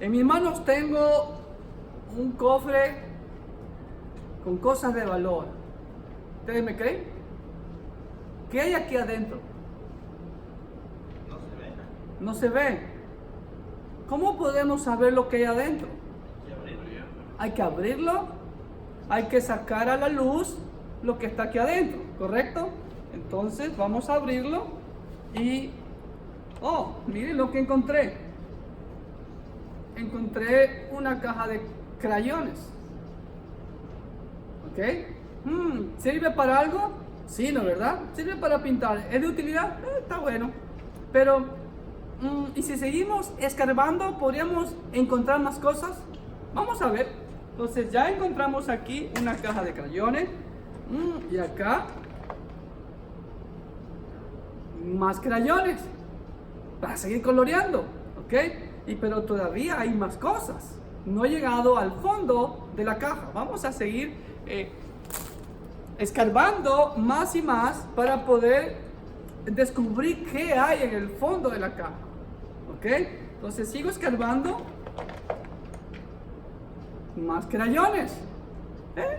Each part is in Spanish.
En mis manos tengo un cofre con cosas de valor. ¿Ustedes me creen? ¿Qué hay aquí adentro? No se ve. No se ve. ¿Cómo podemos saber lo que hay adentro? Hay que abrirlo, hay que sacar a la luz lo que está aquí adentro, ¿correcto? Entonces vamos a abrirlo y... ¡oh! Miren lo que encontré. Encontré una caja de crayones. ¿Ok? ¿Sirve para algo? Sí, ¿no, verdad? ¿Sirve para pintar? ¿Es de utilidad? Está bueno. Pero, ¿y si seguimos escarbando, podríamos encontrar más cosas? Vamos a ver. Entonces ya encontramos aquí una caja de crayones. Y acá más crayones para seguir coloreando, ¿ok? Pero todavía hay más cosas. No he llegado al fondo de la caja. Vamos a seguir escarbando más y más para poder descubrir qué hay en el fondo de la caja, ¿ok? Entonces sigo escarbando. Más crayones.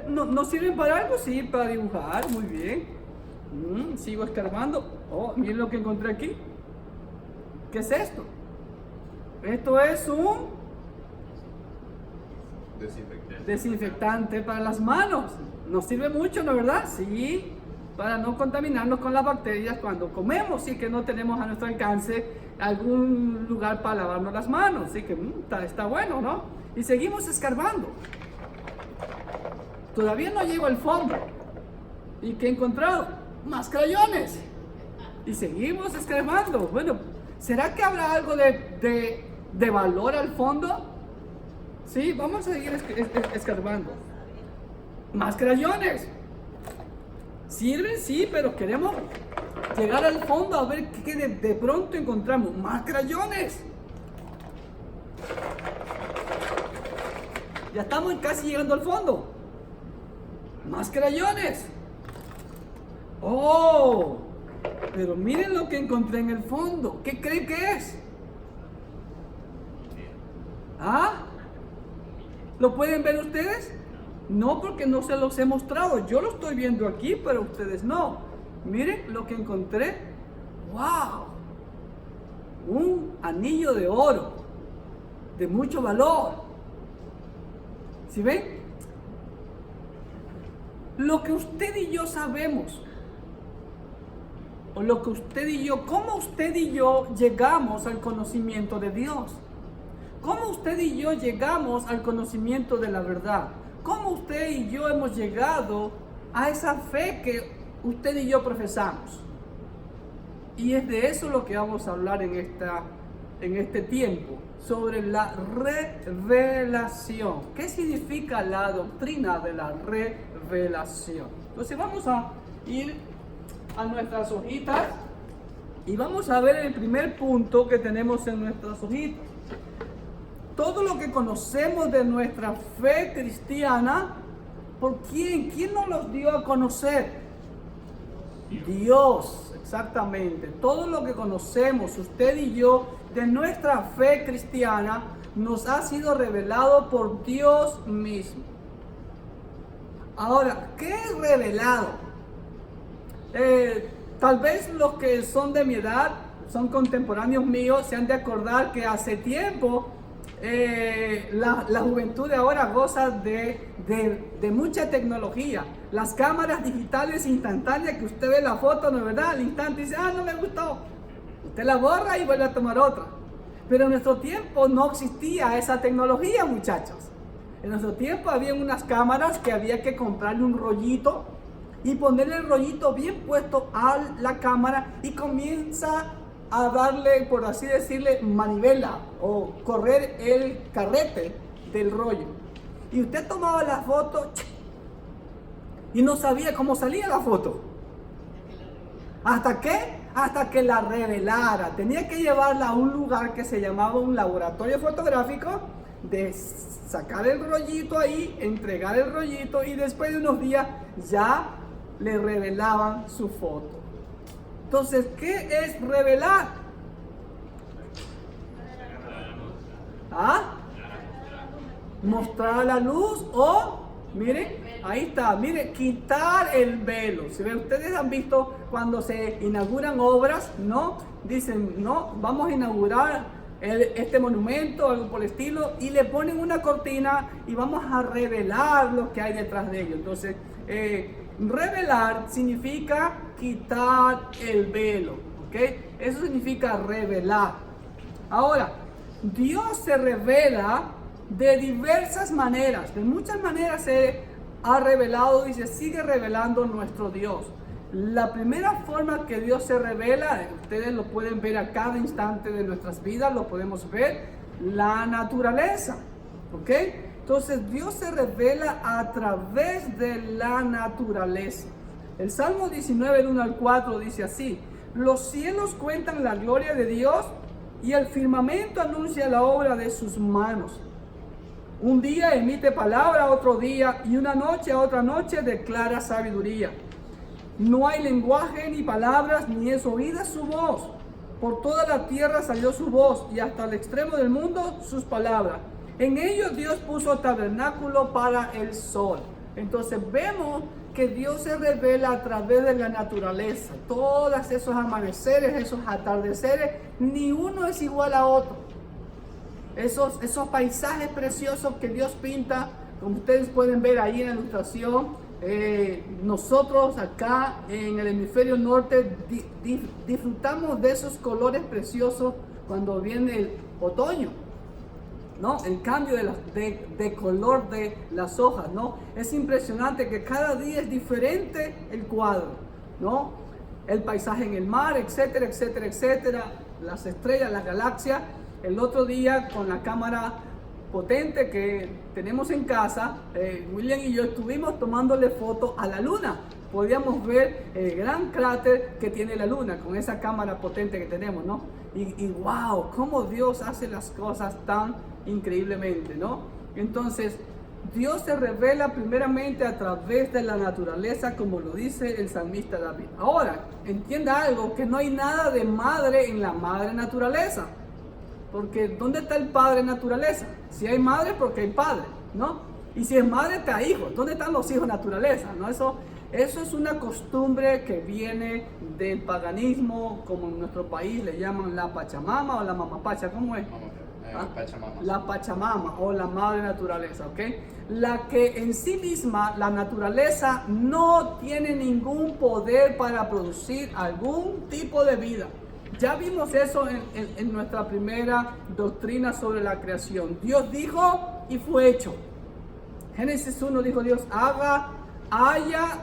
¿No sirven para algo? Sí, para dibujar. Muy bien. Sigo escarbando. Oh, miren lo que encontré aquí. ¿Qué es esto? Esto es un desinfectante para las manos. Nos sirve mucho, ¿no, verdad? Sí, para no contaminarnos con las bacterias cuando comemos, sí, que no tenemos a nuestro alcance algún lugar para lavarnos las manos. Así que está bueno, ¿no? Y seguimos escarbando. Todavía no llego al fondo. ¿Y qué he encontrado? Más crayones. Y seguimos escarbando. Bueno, ¿será que habrá algo de valor al fondo? Sí, vamos a seguir escarbando. Más crayones. Sirven, sí, pero queremos llegar al fondo a ver qué de pronto encontramos. Más crayones. Ya estamos casi llegando al fondo. Más crayones. Oh, pero miren lo que encontré en el fondo. ¿Qué creen que es? ¿Ah? ¿Lo pueden ver ustedes? No, porque no se los he mostrado. Yo lo estoy viendo aquí, pero ustedes no. Miren lo que encontré. ¡Wow! Un anillo de oro de mucho valor. ¿Sí ven? Lo que usted y yo sabemos, o lo que usted y yo, cómo usted y yo llegamos al conocimiento de Dios, cómo usted y yo llegamos al conocimiento de la verdad, cómo usted y yo hemos llegado a esa fe que usted y yo profesamos. Y es de eso lo que vamos a hablar en este tiempo, sobre la revelación. ¿Qué significa la doctrina de la revelación? Entonces vamos a ir a nuestras hojitas y vamos a ver el primer punto que tenemos en nuestras hojitas. Todo lo que conocemos de nuestra fe cristiana, ¿por quién? ¿Quién nos los dio a conocer? Dios, exactamente. Todo lo que conocemos, usted y yo, de nuestra fe cristiana, nos ha sido revelado por Dios mismo. Ahora, ¿qué es revelado? Tal vez los que son de mi edad, son contemporáneos míos, se han de acordar que hace tiempo la juventud de ahora goza de mucha tecnología. Las cámaras digitales instantáneas que usted ve la foto, ¿no es verdad? Al instante dice, no me gustó. Usted la borra y vuelve a tomar otra. Pero en nuestro tiempo no existía esa tecnología, muchachos. En nuestro tiempo había unas cámaras que había que comprarle un rollito y ponerle el rollito bien puesto a la cámara y comienza a darle, por así decirle, manivela o correr el carrete del rollo. Y usted tomaba la foto y no sabía cómo salía la foto. ¿Hasta qué? Hasta que la revelara. Tenía que llevarla a un lugar que se llamaba un laboratorio fotográfico, de sacar el rollito ahí, entregar el rollito y después de unos días ya le revelaban su foto. Entonces, ¿qué es revelar? ¿Ah? mostrar a la luz o, miren, ahí está, miren, quitar el velo. Si ven, ustedes han visto cuando se inauguran obras, ¿no? Dicen, no, vamos a inaugurar este monumento, algo por el estilo, y le ponen una cortina y vamos a revelar lo que hay detrás de ello. Entonces, revelar significa quitar el velo, ¿ok? Eso significa revelar. Ahora, Dios se revela de diversas maneras, de muchas maneras se ha revelado y se sigue revelando nuestro Dios. La primera forma que Dios se revela, ustedes lo pueden ver a cada instante de nuestras vidas, lo podemos ver, la naturaleza, ¿ok? Entonces Dios se revela a través de la naturaleza. El Salmo 19, del 1 al 4 dice así: los cielos cuentan la gloria de Dios y el firmamento anuncia la obra de sus manos. Un día emite palabra a otro día y una noche a otra noche declara sabiduría. No hay lenguaje ni palabras, ni es oída su voz. Por toda la tierra salió su voz y hasta el extremo del mundo sus palabras. En ellos Dios puso tabernáculo para el sol. Entonces vemos que Dios se revela a través de la naturaleza. Todos esos amaneceres, esos atardeceres, ni uno es igual a otro. Esos paisajes preciosos que Dios pinta, como ustedes pueden ver ahí en la ilustración, nosotros acá en el hemisferio norte disfrutamos de esos colores preciosos cuando viene el otoño, ¿no? El cambio de color de las hojas, ¿no? Es impresionante que cada día es diferente el cuadro, ¿no? El paisaje en el mar, etcétera, etcétera, etcétera, las estrellas, las galaxias. El otro día con la cámara potente que tenemos en casa, William y yo estuvimos tomándole fotos a la luna. Podíamos ver el gran cráter que tiene la luna con esa cámara potente que tenemos, ¿no? Y wow, cómo Dios hace las cosas tan increíblemente, ¿no? Entonces, Dios se revela primeramente a través de la naturaleza, como lo dice el salmista David. Ahora, entienda algo, que no hay nada de madre en la madre naturaleza. Porque ¿dónde está el padre naturaleza? Si hay madre, porque hay padre, ¿no? Y si es madre, está hijo. ¿Dónde están los hijos naturaleza? ¿No? Eso es una costumbre que viene del paganismo, como en nuestro país le llaman la Pachamama o la Mamapacha. ¿Cómo es? Pachamama. La Pachamama o la madre naturaleza, ¿ok? La que en sí misma, la naturaleza, no tiene ningún poder para producir algún tipo de vida. Ya vimos eso en nuestra primera doctrina sobre la creación. Dios dijo y fue hecho. Génesis 1 dijo Dios, haya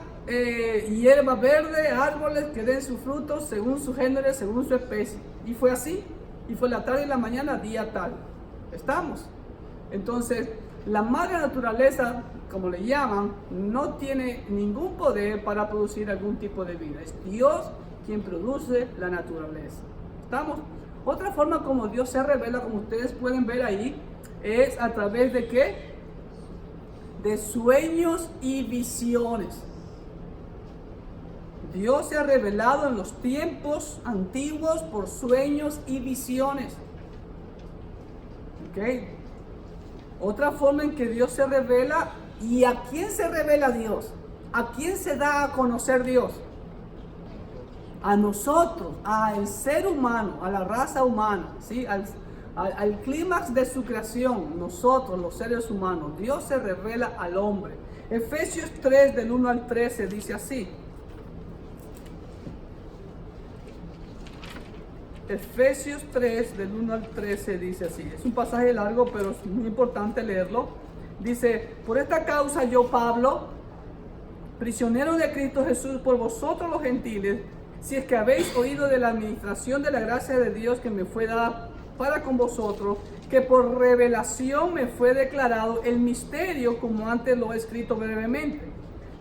hierba verde, árboles que den sus frutos según su género, según su especie. Y fue así. Y fue la tarde y la mañana, día tal. ¿Estamos? Entonces, la madre naturaleza, como le llaman, no tiene ningún poder para producir algún tipo de vida. Es Dios quien produce la naturaleza. ¿Estamos? Otra forma como Dios se revela, como ustedes pueden ver ahí, es a través de ¿qué? De sueños y visiones. Dios se ha revelado en los tiempos antiguos por sueños y visiones. ¿Ok? Otra forma en que Dios se revela, ¿y a quién se revela Dios? ¿A quién se da a conocer Dios? A nosotros, al ser humano, a la raza humana, ¿sí? Al clímax de su creación, nosotros los seres humanos, Dios se revela al hombre. Efesios 3 del 1 al 13 dice así. Efesios 3 del 1 al 13 dice así. Es un pasaje largo, pero es muy importante leerlo. Dice, por esta causa yo, Pablo, prisionero de Cristo Jesús por vosotros los gentiles, si es que habéis oído de la administración de la gracia de Dios que me fue dada para con vosotros, que por revelación me fue declarado el misterio, como antes lo he escrito brevemente,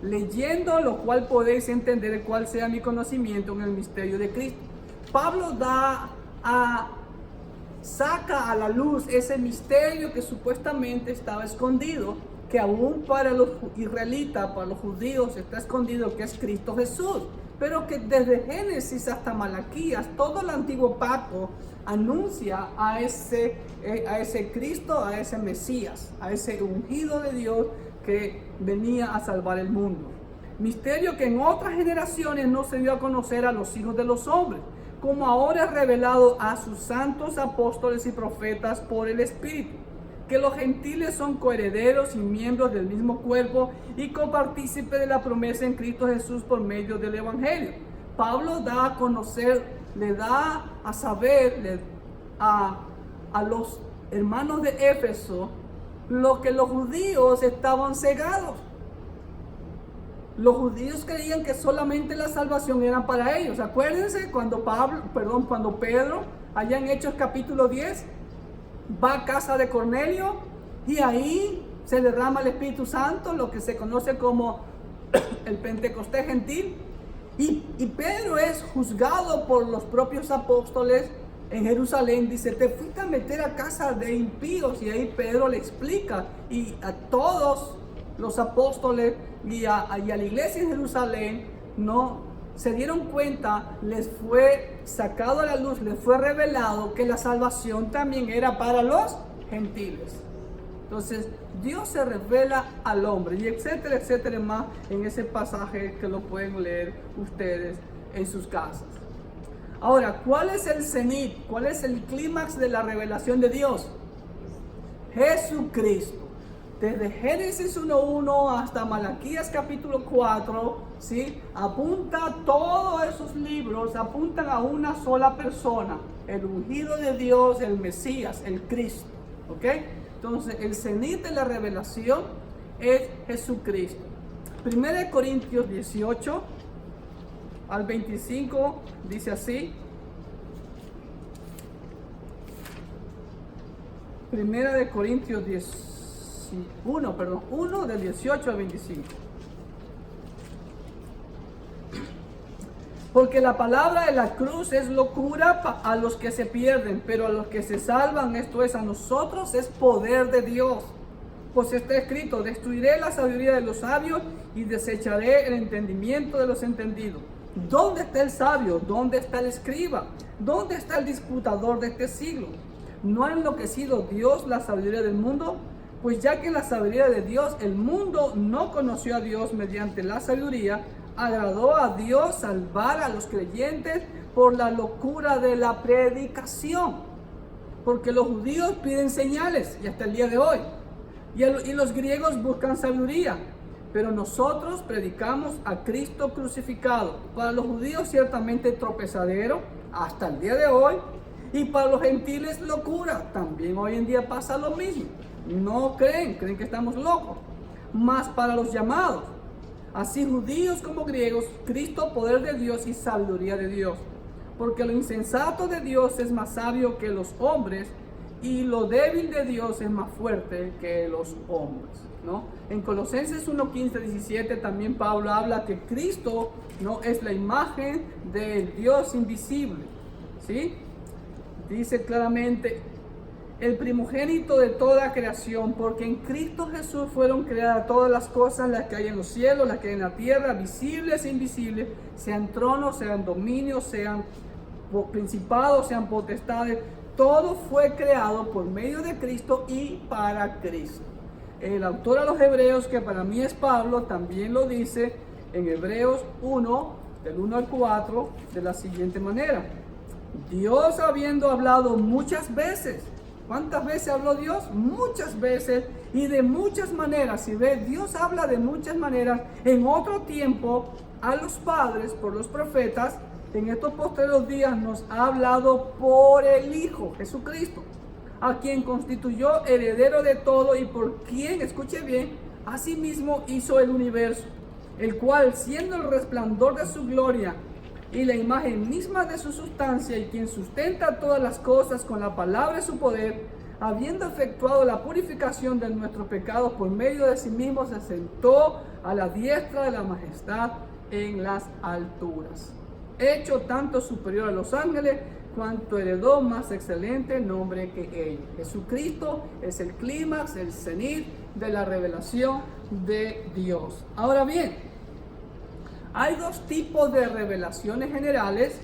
leyendo lo cual podéis entender cuál sea mi conocimiento en el misterio de Cristo. Pablo saca a la luz ese misterio que supuestamente estaba escondido, que aún para los israelitas, para los judíos está escondido, que es Cristo Jesús. Pero que desde Génesis hasta Malaquías, todo el antiguo pacto anuncia a ese Cristo, a ese Mesías, a ese ungido de Dios que venía a salvar el mundo. Misterio que en otras generaciones no se dio a conocer a los hijos de los hombres, como ahora es revelado a sus santos apóstoles y profetas por el Espíritu, que los gentiles son coherederos y miembros del mismo cuerpo y copartícipes de la promesa en Cristo Jesús por medio del Evangelio. Pablo da a conocer, le da a saber a los hermanos de Éfeso lo que los judíos estaban cegados. Los judíos creían que solamente la salvación era para ellos. Acuérdense cuando Pedro, allá en Hechos capítulo 10, va a casa de Cornelio y ahí se derrama el Espíritu Santo, lo que se conoce como el Pentecostés gentil. Y Pedro es juzgado por los propios apóstoles en Jerusalén. Dice, te fuiste a meter a casa de impíos. Y ahí Pedro le explica, y a todos los apóstoles y a la iglesia en Jerusalén no se dieron cuenta, les fue sacado a la luz, les fue revelado que la salvación también era para los gentiles. Entonces Dios se revela al hombre, y etcétera, etcétera más en ese pasaje que lo pueden leer ustedes en sus casas. Ahora, ¿cuál es el cenit? ¿Cuál es el clímax de la revelación de Dios? Jesucristo. Desde Génesis 1:1 hasta Malaquías capítulo 4, ¿sí? Apunta, todos esos libros apuntan a una sola persona, el ungido de Dios, el Mesías, el Cristo, ¿ok? Entonces, el cenit de la revelación es Jesucristo. 1 Corintios 18 al 25 dice así. 1 Corintios 1 del 18 al 25. Porque la palabra de la cruz es locura a los que se pierden, pero a los que se salvan, esto es, a nosotros, es poder de Dios. Pues está escrito, destruiré la sabiduría de los sabios y desecharé el entendimiento de los entendidos. ¿Dónde está el sabio? ¿Dónde está el escriba? ¿Dónde está el disputador de este siglo? ¿No ha enloquecido Dios la sabiduría del mundo? Pues ya que en la sabiduría de Dios el mundo no conoció a Dios mediante la sabiduría, agradó a Dios salvar a los creyentes por la locura de la predicación. Porque los judíos piden señales, y hasta el día de hoy, y los griegos buscan sabiduría. Pero nosotros predicamos a Cristo crucificado. Para los judíos ciertamente tropezadero, hasta el día de hoy, y para los gentiles locura. También hoy en día pasa lo mismo. No creen que estamos locos. Mas para los llamados, así judíos como griegos, Cristo poder de Dios y sabiduría de Dios. Porque lo insensato de Dios es más sabio que los hombres, y lo débil de Dios es más fuerte que los hombres, ¿no? En Colosenses 1:15-17 también Pablo habla que Cristo, ¿no?, es la imagen del Dios invisible, ¿sí? Dice claramente, el primogénito de toda creación, porque en Cristo Jesús fueron creadas todas las cosas, las que hay en los cielos, las que hay en la tierra, visibles e invisibles, sean tronos, sean dominios, sean principados, sean potestades. Todo fue creado por medio de Cristo y para Cristo. El autor a los Hebreos, que para mí es Pablo, también lo dice en Hebreos 1, del 1 al 4, de la siguiente manera. Dios, habiendo hablado muchas veces. ¿Cuántas veces habló Dios? Muchas veces y de muchas maneras. Si ve, Dios habla de muchas maneras. En otro tiempo, a los padres, por los profetas, en estos postreros días nos ha hablado por el Hijo, Jesucristo, a quien constituyó heredero de todo y por quien, escuche bien, asimismo hizo el universo, el cual, siendo el resplandor de su gloria y la imagen misma de su sustancia, y quien sustenta todas las cosas con la palabra de su poder, habiendo efectuado la purificación de nuestros pecados por medio de sí mismo, se sentó a la diestra de la majestad en las alturas, hecho tanto superior a los ángeles, cuanto heredó más excelente nombre que ellos. Jesucristo es el clímax, el cenit de la revelación de Dios. Ahora bien, hay dos tipos de revelaciones generales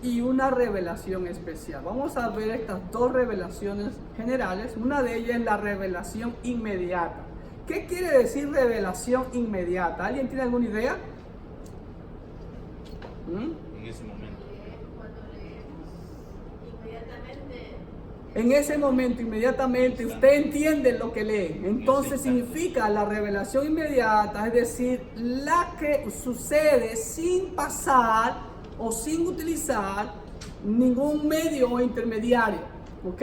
y una revelación especial. Vamos a ver estas dos revelaciones generales. Una de ellas es la revelación inmediata. ¿Qué quiere decir revelación inmediata? ¿Alguien tiene alguna idea? En ese momento. Cuando leemos inmediatamente. En ese momento, inmediatamente, usted entiende lo que lee. Entonces significa la revelación inmediata, es decir, la que sucede sin pasar o sin utilizar ningún medio o intermediario. ¿Ok?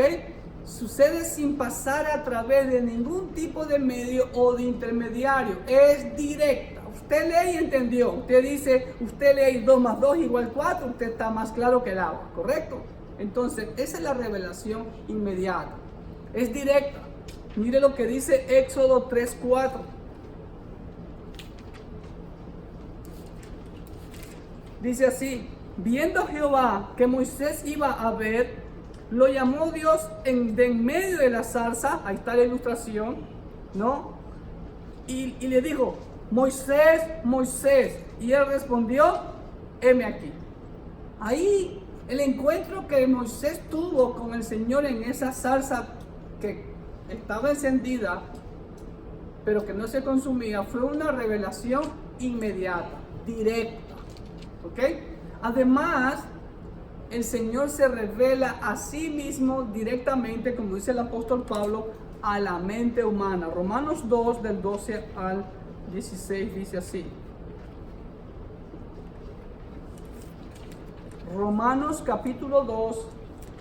Sucede sin pasar a través de ningún tipo de medio o de intermediario. Es directa. Usted lee y entendió. Usted dice, usted lee 2 más 2 igual 4. Usted está más claro que el agua. ¿Correcto? Entonces, esa es la revelación inmediata. Es directa. Mire lo que dice Éxodo 3:4. Dice así: viendo Jehová que Moisés iba a ver, lo llamó Dios de en medio de la zarza. Ahí está la ilustración, ¿no? Y le dijo: Moisés, Moisés. Y él respondió: heme aquí. Ahí el encuentro que Moisés tuvo con el Señor en esa zarza que estaba encendida, pero que no se consumía, fue una revelación inmediata, directa. ¿Ok? Además, el Señor se revela a sí mismo directamente, como dice el apóstol Pablo, a la mente humana. Romanos 2, del 12 al 16, dice así. Romanos capítulo 2,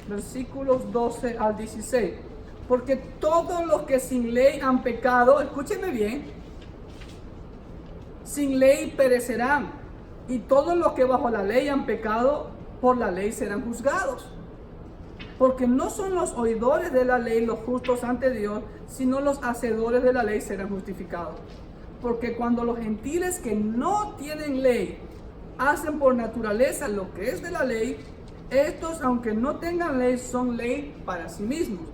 versículos 12 al 16. Porque todos los que sin ley han pecado, escúcheme bien, sin ley perecerán. Y todos los que bajo la ley han pecado, por la ley serán juzgados. Porque no son los oidores de la ley los justos ante Dios, sino los hacedores de la ley serán justificados. Porque cuando los gentiles que no tienen ley hacen por naturaleza lo que es de la ley, estos, aunque no tengan ley, son ley para sí mismos,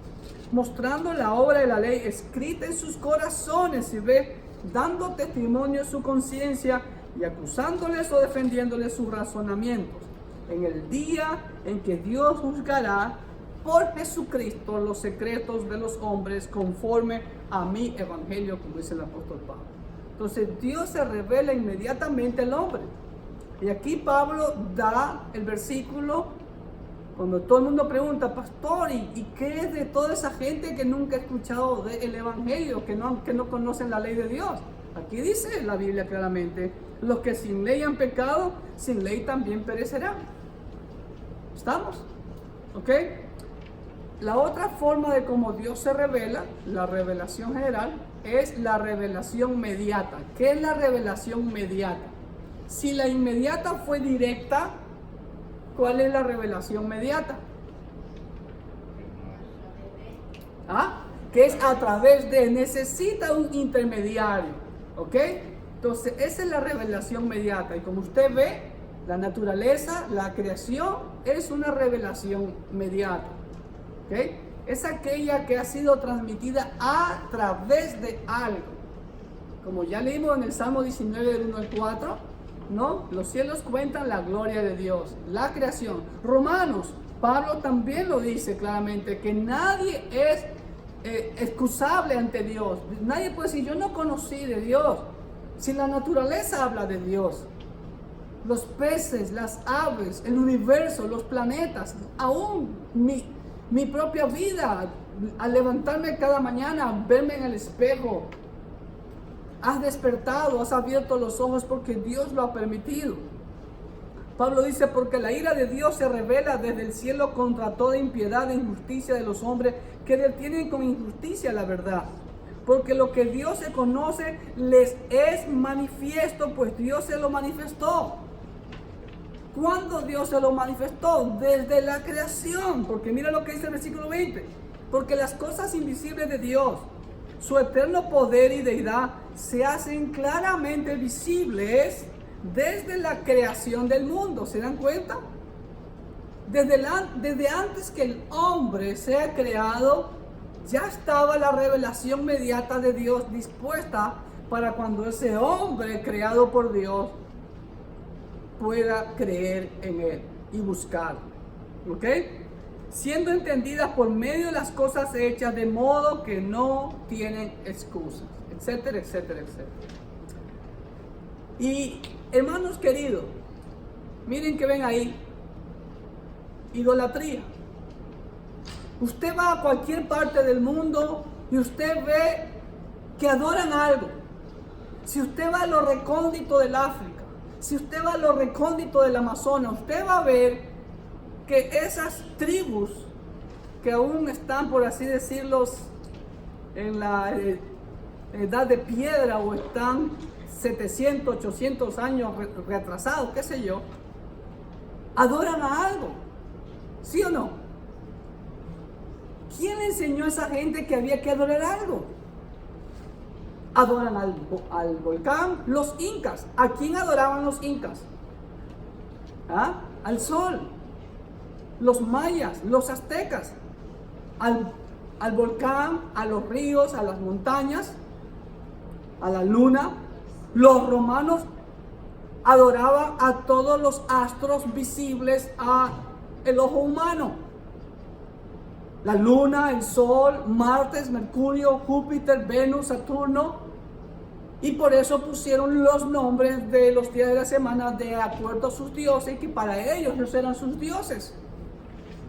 mostrando la obra de la ley escrita en sus corazones, y ve, dando testimonio de su conciencia y acusándoles o defendiéndoles sus razonamientos, en el día en que Dios juzgará por Jesucristo los secretos de los hombres conforme a mi evangelio, como dice el apóstol Pablo. Entonces Dios se revela inmediatamente al hombre. Y aquí Pablo da el versículo cuando todo el mundo pregunta: pastor, ¿y qué es de toda esa gente que nunca ha escuchado del evangelio, que no conocen la ley de Dios? Aquí dice la Biblia claramente: los que sin ley han pecado, sin ley también perecerán. ¿Estamos? ¿Ok? La otra forma de cómo Dios se revela, la revelación general, es la revelación mediata. ¿Qué es la revelación mediata? Si la inmediata fue directa, ¿cuál es la revelación mediata? ¿Ah? Que es a través de, necesita un intermediario. ¿Ok? Entonces, esa es la revelación mediata. Y como usted ve, la naturaleza, la creación, es una revelación mediata. ¿Ok? Es aquella que ha sido transmitida a través de algo. Como ya leímos en el Salmo 19, del 1 al 4, ¿no? Los cielos cuentan la gloria de Dios, la creación. Romanos, Pablo también lo dice claramente, que nadie es excusable ante Dios. Nadie puede decir: yo no conocí de Dios. Si la naturaleza habla de Dios, los peces, las aves, el universo, los planetas, aún mi propia vida, al levantarme cada mañana, verme en el espejo, has despertado, has abierto los ojos porque Dios lo ha permitido. Pablo dice: porque la ira de Dios se revela desde el cielo contra toda impiedad e injusticia de los hombres que detienen con injusticia la verdad. Porque lo que Dios se conoce les es manifiesto, pues Dios se lo manifestó. ¿Cuándo Dios se lo manifestó? Desde la creación. Porque mira lo que dice el versículo 20. Porque las cosas invisibles de Dios, su eterno poder y deidad, se hacen claramente visibles desde la creación del mundo. ¿Se dan cuenta? Desde antes que el hombre sea creado, ya estaba la revelación inmediata de Dios dispuesta para cuando ese hombre creado por Dios pueda creer en él. y buscar. ¿Ok? Siendo entendidas por medio de las cosas hechas, de modo que no tienen excusas, etcétera, etcétera, etcétera. Y hermanos queridos, miren que ven ahí, idolatría. Usted va a cualquier parte del mundo y usted ve que adoran algo. Si usted va a lo recóndito del África, si usted va a lo recóndito del Amazonas, usted va a ver que esas tribus que aún están, por así decirlo, en la edad de piedra o están 700, 800 años retrasados, qué sé yo, adoran a algo. ¿Sí o no? ¿Quién le enseñó a esa gente que había que adorar algo? Adoran al volcán, los incas. ¿A quién adoraban los incas? ¿Ah? Al sol. Los mayas, los aztecas. Al volcán, a los ríos, a las montañas, a la luna. Los romanos adoraban a todos los astros visibles al ojo humano. La luna, el sol, Marte, Mercurio, Júpiter, Venus, Saturno. Y por eso pusieron los nombres de los días de la semana de acuerdo a sus dioses, que para ellos eran sus dioses.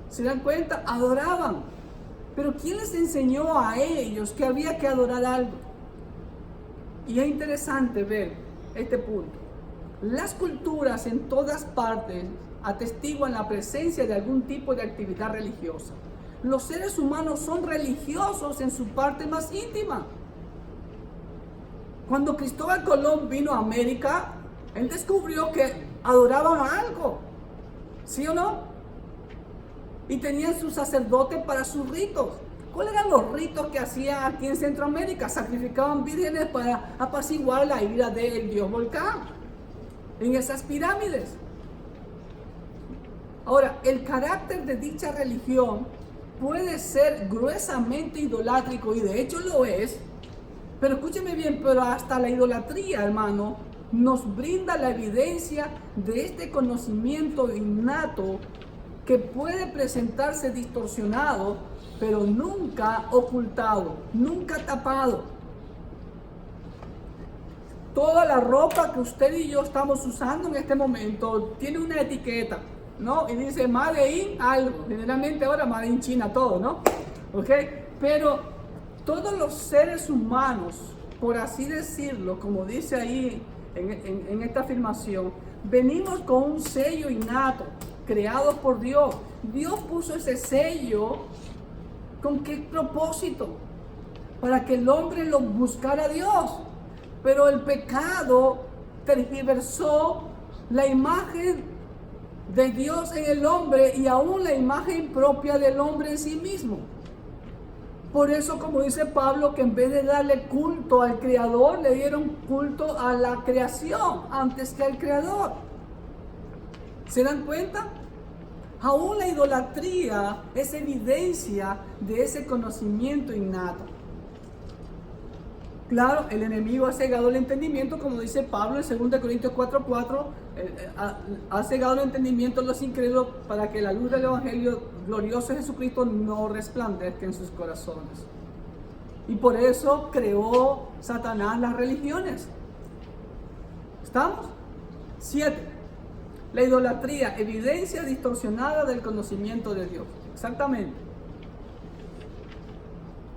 ¿Se dan cuenta? Adoraban. Pero ¿quién les enseñó a ellos que había que adorar algo? Y es interesante ver este punto. Las culturas en todas partes atestiguan la presencia de algún tipo de actividad religiosa. Los seres humanos son religiosos en su parte más íntima. Cuando Cristóbal Colón vino a América, él descubrió que adoraban a algo. ¿Sí o no? Y tenían sus sacerdotes para sus ritos. ¿Cuáles eran los ritos que hacían aquí en Centroamérica? Sacrificaban vírgenes para apaciguar la ira del dios volcán en esas pirámides. Ahora, el carácter de dicha religión puede ser gruesamente idolátrico, y de hecho lo es, pero escúcheme bien, pero hasta la idolatría, hermano, nos brinda la evidencia de este conocimiento innato que puede presentarse distorsionado, pero nunca ocultado, nunca tapado. Toda la ropa que usted y yo estamos usando en este momento tiene una etiqueta, ¿no? Y dice Made in algo, generalmente ahora Made in China todo, ¿no? ¿Ok? Pero todos los seres humanos, por así decirlo, como dice ahí en esta afirmación, venimos con un sello innato, creado por Dios. Dios puso ese sello, ¿con qué propósito? Para que el hombre lo buscara a Dios. Pero el pecado tergiversó la imagen de Dios en el hombre y aún la imagen propia del hombre en sí mismo. Por eso, como dice Pablo, que en vez de darle culto al Creador, le dieron culto a la creación antes que al Creador. ¿Se dan cuenta? Aún la idolatría es evidencia de ese conocimiento innato. Claro, el enemigo ha cegado el entendimiento, como dice Pablo en 2 Corintios 4:4, ha cegado el entendimiento de los incrédulos para que la luz del Evangelio glorioso de Jesucristo no resplandezca en sus corazones. Y por eso creó Satanás las religiones. ¿Estamos? 7. La idolatría, evidencia distorsionada del conocimiento de Dios. Exactamente.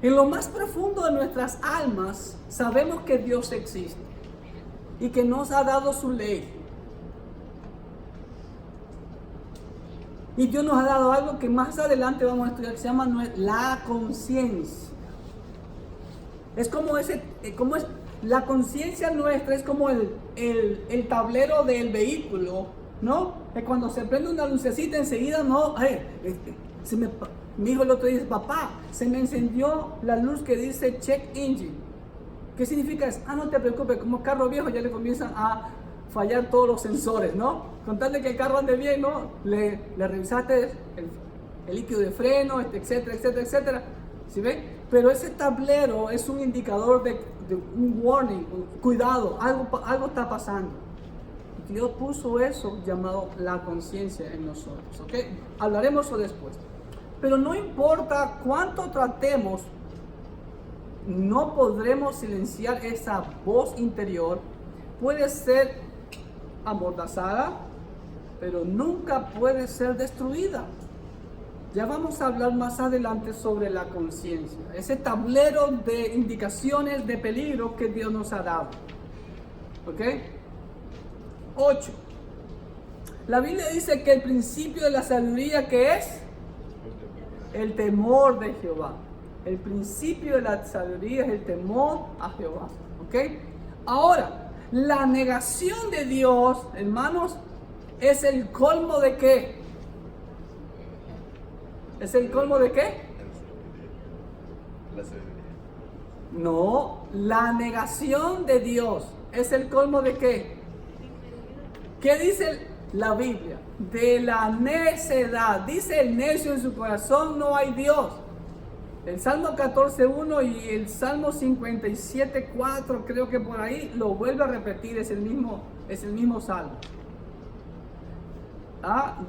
En lo más profundo de nuestras almas sabemos que Dios existe y que nos ha dado su ley. Y Dios nos ha dado algo que más adelante vamos a estudiar, que se llama la conciencia. La conciencia nuestra es como el tablero del vehículo, ¿no? Que cuando se prende una lucecita enseguida, no, mi hijo el otro día dice, papá, se me encendió la luz que dice check engine. ¿Qué significa eso? No te preocupes, como carro viejo ya le comienzan a fallar todos los sensores, ¿no? Con tal de que el carro ande bien, ¿no? Le revisaste el líquido de freno, etcétera, etcétera, etcétera. ¿Sí ven? Pero ese tablero es un indicador de un warning, cuidado, algo está pasando. Dios puso eso llamado la conciencia en nosotros, ¿ok? Hablaremos eso después. Pero no importa cuánto tratemos, no podremos silenciar esa voz interior. Puede ser amordazada, pero nunca puede ser destruida. Ya vamos a hablar más adelante sobre la conciencia, ese tablero de indicaciones de peligro que Dios nos ha dado. ¿Ok? 8. La Biblia dice que el principio de la sabiduría, ¿qué es? El temor de Jehová. El principio de la sabiduría es el temor a Jehová. ¿Ok? Ahora, la negación de Dios, hermanos, es el colmo de ¿qué? ¿Es el colmo de qué? La sabiduría. No, la negación de Dios es el colmo de ¿qué? ¿Qué dice la Biblia? De la necedad. Dice el necio en su corazón, no hay Dios. El Salmo 14.1 y el Salmo 57.4, creo que por ahí lo vuelve a repetir, es el mismo Salmo.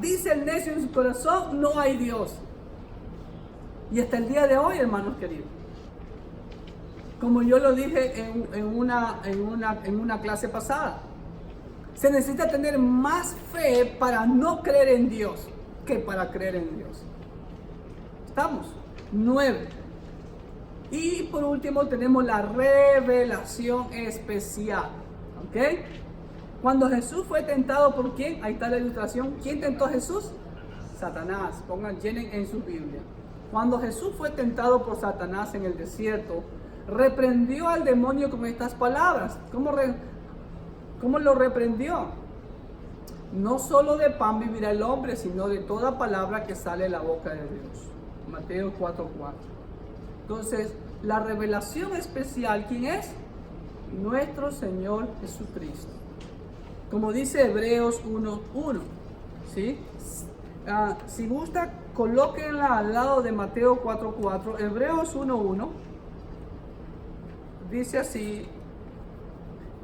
Dice el necio en su corazón, no hay Dios. Y hasta el día de hoy, hermanos queridos, como yo lo dije en una clase pasada, se necesita tener más fe para no creer en Dios que para creer en Dios. ¿Estamos? 9. Y por último tenemos la revelación especial. ¿Ok? Cuando Jesús fue tentado por ¿quién? Ahí está la ilustración. ¿Quién tentó a Jesús? Satanás. Llenen en su Biblia. Cuando Jesús fue tentado por Satanás en el desierto, reprendió al demonio con estas palabras. ¿Cómo lo reprendió? No solo de pan vivirá el hombre, sino de toda palabra que sale de la boca de Dios. Mateo 4:4. Entonces, la revelación especial, ¿quién es? Nuestro Señor Jesucristo. Como dice Hebreos 1:1. ¿Sí? Si gusta, colóquenla al lado de Mateo 4:4. Hebreos 1:1 dice así: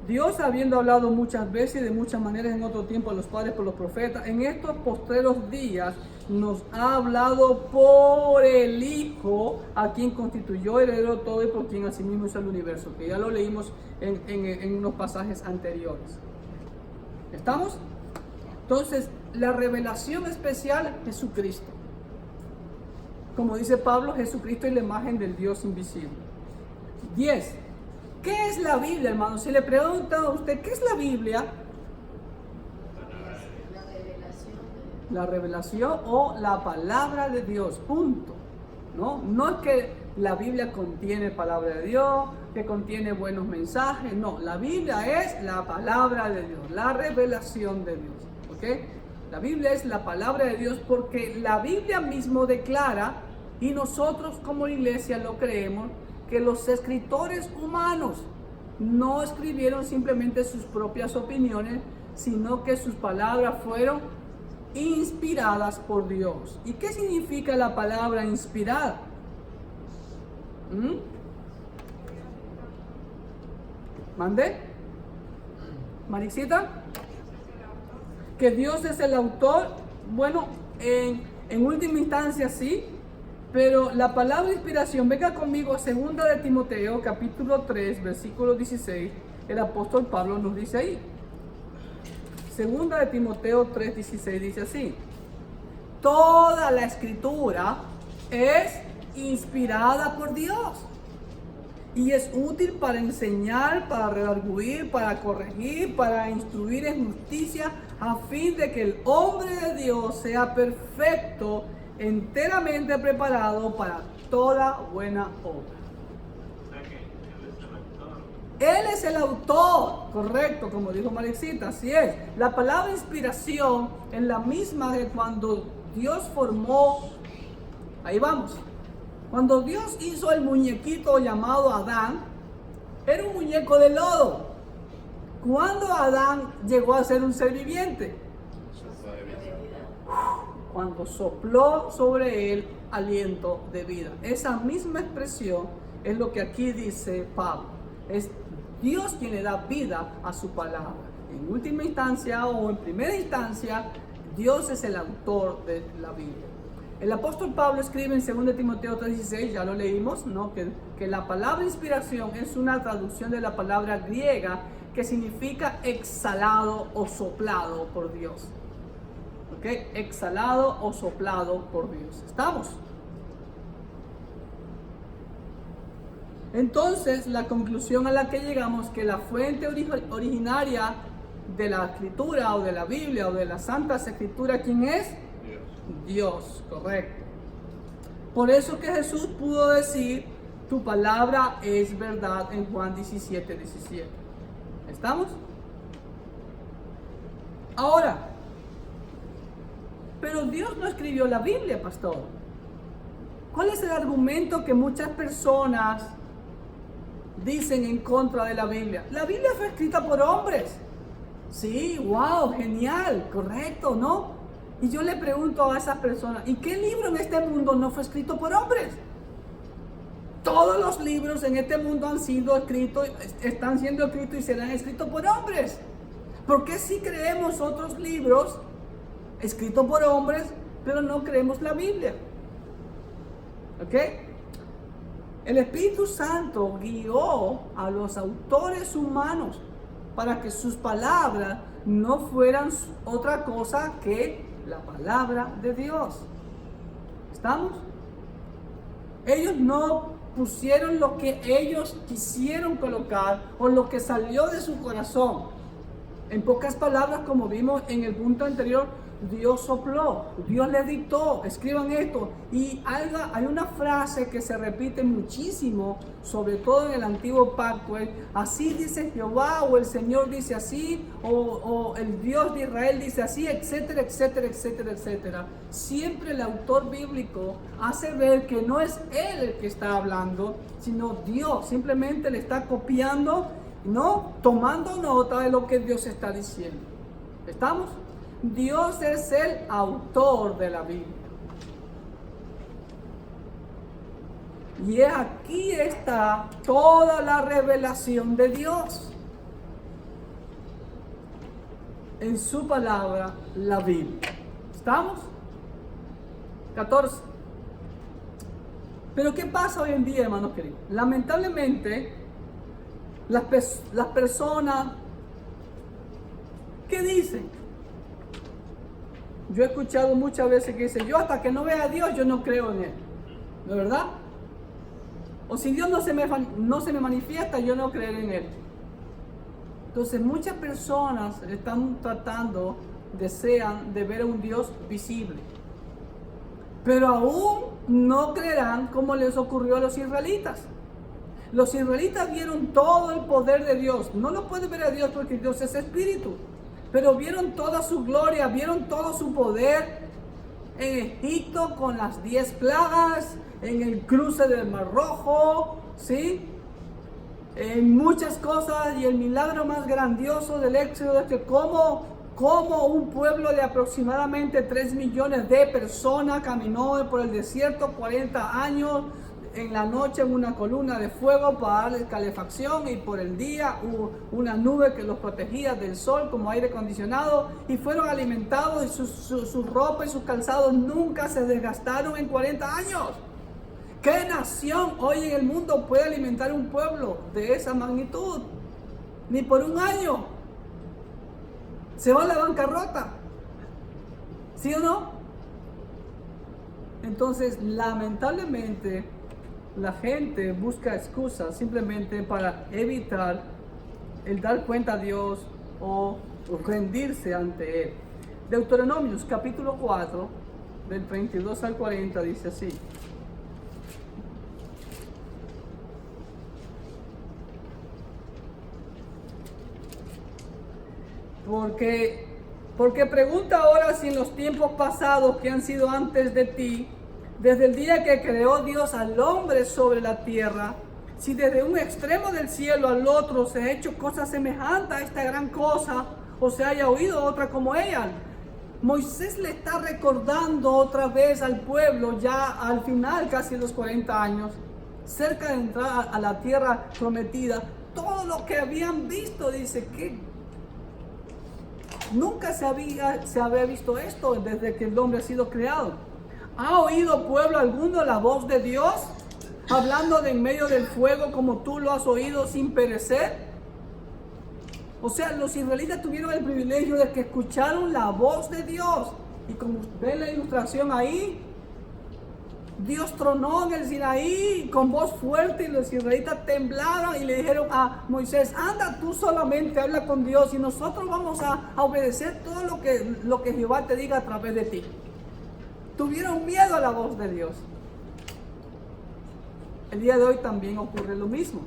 Dios, habiendo hablado muchas veces y de muchas maneras en otro tiempo a los padres por los profetas, en estos postreros días nos ha hablado por el Hijo, a quien constituyó heredero todo y por quien asimismo hizo el universo, que ya lo leímos en unos pasajes anteriores. ¿Estamos? Entonces, la revelación especial, Jesucristo. Como dice Pablo, Jesucristo es la imagen del Dios invisible. 10. ¿Qué es la Biblia, hermano? Si le preguntan a usted, ¿qué es la Biblia? La revelación o la palabra de Dios, punto. No es que la Biblia contiene palabra de Dios, que contiene buenos mensajes. No, la Biblia es la palabra de Dios, la revelación de Dios. ¿Ok? La Biblia es la palabra de Dios porque la Biblia mismo declara, y nosotros como iglesia lo creemos, que los escritores humanos no escribieron simplemente sus propias opiniones, sino que sus palabras fueron inspiradas por Dios. ¿Y qué significa la palabra inspirada? ¿Mande? ¿Marixita? ¿Que Dios es el autor? Bueno, en última instancia sí. Pero la palabra inspiración, venga conmigo a 2 de Timoteo, capítulo 3, versículo 16. El apóstol Pablo nos dice ahí. 2 de Timoteo 3, 16 dice así: toda la escritura es inspirada por Dios y es útil para enseñar, para redarguir, para corregir, para instruir en justicia, a fin de que el hombre de Dios sea perfecto, enteramente preparado para toda buena obra. Él es el autor, correcto, como dijo Marixita, así es. La palabra inspiración es la misma de cuando Dios formó, ahí vamos, cuando Dios hizo el muñequito llamado Adán, era un muñeco de lodo. ¿Cuándo Adán llegó a ser un ser viviente? Cuando sopló sobre él aliento de vida. Esa misma expresión es lo que aquí dice Pablo. Es Dios quien le da vida a su palabra. en última instancia o en primera instancia, Dios es el autor de la Biblia. El apóstol Pablo escribe en 2 Timoteo 3:16, ya lo leímos, ¿no? que la palabra inspiración es una traducción de la palabra griega que significa exhalado o soplado por Dios. ¿Ok? Exhalado o soplado por Dios. ¿Estamos? Entonces, la conclusión a la que llegamos, que la fuente originaria de la escritura o de la Biblia o de las santas escrituras, ¿quién es? Dios, correcto. Por eso que Jesús pudo decir, tu palabra es verdad, en Juan 17:17. ¿Estamos? Ahora, pero Dios no escribió la Biblia, pastor. ¿Cuál es el argumento que muchas personas dicen en contra de la Biblia? La Biblia fue escrita por hombres. Sí, wow, genial, correcto, ¿no? Y yo le pregunto a esas personas, ¿y qué libro en este mundo no fue escrito por hombres? Todos los libros en este mundo han sido escritos, están siendo escritos y serán escritos por hombres. ¿Por qué si creemos otros libros escritos por hombres, pero no creemos la Biblia? ¿Ok? El Espíritu Santo guió a los autores humanos para que sus palabras no fueran otra cosa que la palabra de Dios. ¿Estamos? Ellos no pusieron lo que ellos quisieron colocar o lo que salió de su corazón. En pocas palabras, como vimos en el punto anterior, Dios sopló, Dios le dictó, escriban esto. Y hay una frase que se repite muchísimo, sobre todo en el antiguo pacto, así dice Jehová, o el Señor dice así, o el Dios de Israel dice así, etcétera, etcétera, etcétera, etcétera. Siempre el autor bíblico hace ver que no es él el que está hablando, sino Dios, simplemente le está copiando, no tomando nota de lo que Dios está diciendo. ¿Estamos? Dios es el autor de la Biblia. Y aquí está toda la revelación de Dios en su palabra, la Biblia. ¿Estamos? 14. Pero ¿qué pasa hoy en día, hermanos queridos? Lamentablemente, las personas, ¿qué dicen? Yo he escuchado muchas veces que dicen, yo hasta que no vea a Dios, yo no creo en Él. ¿No es verdad? O si Dios no se me manifiesta, yo no creeré en Él. Entonces muchas personas están tratando, desean de ver a un Dios visible. Pero aún no creerán como les ocurrió a los israelitas. Los israelitas vieron todo el poder de Dios. No lo pueden ver a Dios porque Dios es espíritu. Pero vieron toda su gloria, vieron todo su poder en Egipto con las 10 plagas, en el cruce del Mar Rojo, ¿sí? En muchas cosas, y el milagro más grandioso del Éxodo es que como un pueblo de aproximadamente 3 millones de personas caminó por el desierto 40 años, en la noche una columna de fuego para darles calefacción, y por el día hubo una nube que los protegía del sol como aire acondicionado, y fueron alimentados, y su ropa y sus calzados nunca se desgastaron en 40 años. ¿Qué nación hoy en el mundo puede alimentar un pueblo de esa magnitud? Ni por un año. Se va a la bancarrota. ¿Sí o no? Entonces, lamentablemente, la gente busca excusas simplemente para evitar el dar cuenta a Dios o rendirse ante Él. Deuteronomios capítulo 4, del 32 al 40, dice así. Porque pregunta ahora si en los tiempos pasados que han sido antes de ti, desde el día que creó Dios al hombre sobre la tierra, si desde un extremo del cielo al otro se ha hecho cosa semejante a esta gran cosa, o se haya oído otra como ella. Moisés le está recordando otra vez al pueblo, ya al final casi los 40 años, cerca de entrar a la tierra prometida, todo lo que habían visto. Dice, Nunca se había visto esto desde que el hombre ha sido creado. ¿Ha oído pueblo alguno la voz de Dios? Hablando de en medio del fuego como tú lo has oído sin perecer. O sea, los israelitas tuvieron el privilegio de que escucharon la voz de Dios. Y como ven la ilustración ahí, Dios tronó en el Sinaí con voz fuerte y los israelitas temblaron y le dijeron a Moisés, anda tú solamente, habla con Dios y nosotros vamos a obedecer todo lo que Jehová te diga a través de ti. Tuvieron miedo a la voz de Dios. El día de hoy también ocurre lo mismo.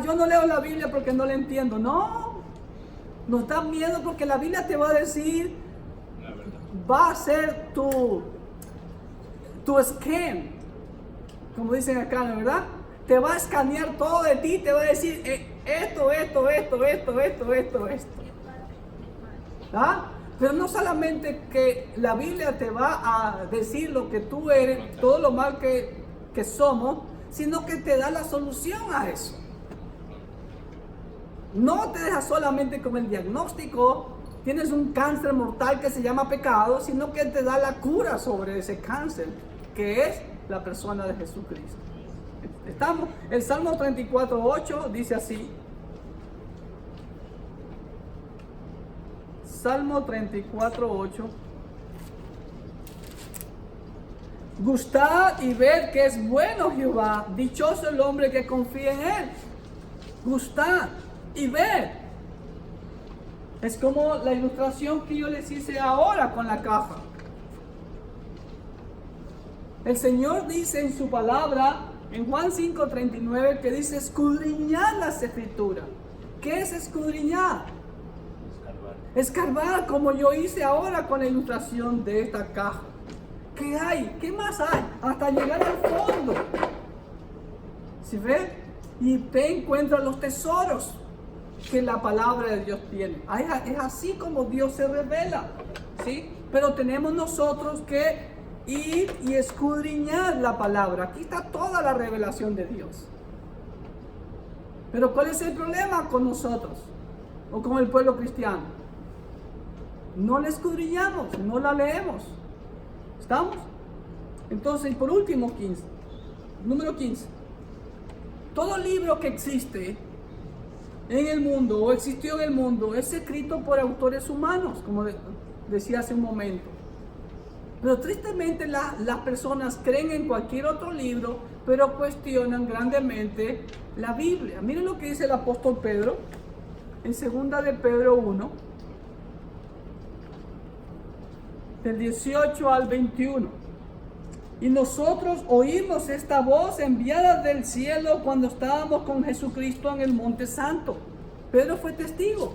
Yo no leo la Biblia porque no la entiendo. No, nos da miedo porque la Biblia te va a decir, va a ser tu scan, como dicen acá, ¿no? ¿Verdad? Te va a escanear todo de ti, te va a decir esto. ¿Ah? Pero no solamente que la Biblia te va a decir lo que tú eres, todo lo mal que somos, sino que te da la solución a eso. No te deja solamente con el diagnóstico, tienes un cáncer mortal que se llama pecado, sino que te da la cura sobre ese cáncer, que es la persona de Jesucristo. El Salmo 34:8 dice así. Salmo 34:8. Gustad y ved que es bueno Jehová, dichoso el hombre que confía en él. Gustad y ved. Es como la ilustración que yo les hice ahora con la caja. El Señor dice en su palabra, en Juan 5:39, que dice escudriñar las escrituras. ¿Qué es escudriñar? Escarbar, como yo hice ahora con la ilustración de esta caja. ¿Qué hay? ¿Qué más hay? Hasta llegar al fondo. ¿Sí ve? Y te encuentras los tesoros que la palabra de Dios tiene. Es así como Dios se revela, ¿sí? Pero tenemos nosotros que ir y escudriñar la palabra. Aquí está toda la revelación de Dios. Pero ¿cuál es el problema con nosotros? O con el pueblo cristiano. No la escudriñamos, no la leemos. ¿Estamos? Entonces, por último, número 15. Todo libro que existe en el mundo o existió en el mundo es escrito por autores humanos, como decía hace un momento. Pero tristemente las personas creen en cualquier otro libro, pero cuestionan grandemente la Biblia. Miren lo que dice el apóstol Pedro en 2 de Pedro 1, del 18 al 21. Y nosotros oímos esta voz enviada del cielo cuando estábamos con Jesucristo en el Monte Santo. Pedro fue testigo.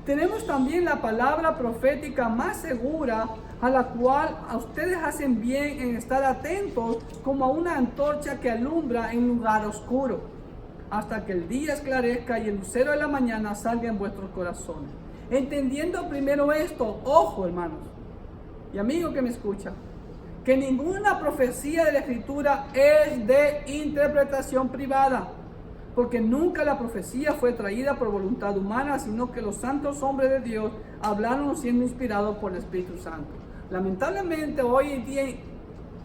Tenemos también la palabra profética más segura, a la cual a ustedes hacen bien en estar atentos como a una antorcha que alumbra en lugar oscuro, hasta que el día esclarezca y el lucero de la mañana salga en vuestros corazones. Entendiendo primero esto, ojo hermanos y amigo que me escucha, que ninguna profecía de la Escritura es de interpretación privada, porque nunca la profecía fue traída por voluntad humana, sino que los santos hombres de Dios hablaron siendo inspirados por el Espíritu Santo. Lamentablemente hoy en día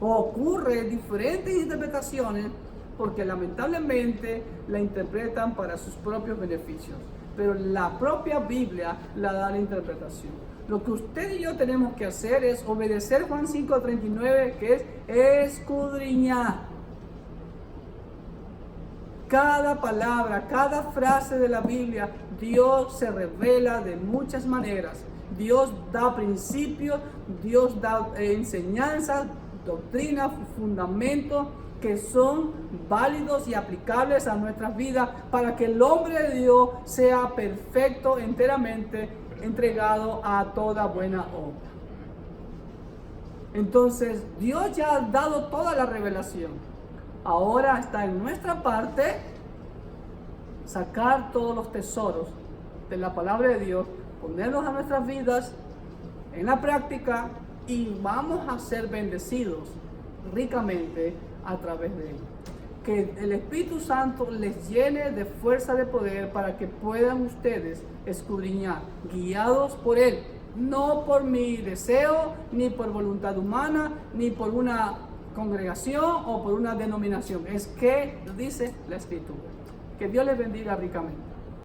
ocurre diferentes interpretaciones, porque lamentablemente la interpretan para sus propios beneficios, pero la propia Biblia la da la interpretación. Lo que usted y yo tenemos que hacer es obedecer Juan 5:39, que es escudriñar cada palabra, cada frase de la Biblia. Dios se revela de muchas maneras. Dios da principios, Dios da enseñanzas, doctrinas, fundamentos que son válidos y aplicables a nuestras vidas para que el hombre de Dios sea perfecto, enteramente entregado a toda buena obra. Entonces, Dios ya ha dado toda la revelación. Ahora está en nuestra parte sacar todos los tesoros de la palabra de Dios, ponerlos a nuestras vidas en la práctica y vamos a ser bendecidos ricamente a través de él. que el Espíritu Santo les llene de fuerza de poder para que puedan ustedes escudriñar, guiados por Él, no por mi deseo, ni por voluntad humana, ni por una congregación o por una denominación. Es que dice la Escritura. Que Dios les bendiga ricamente.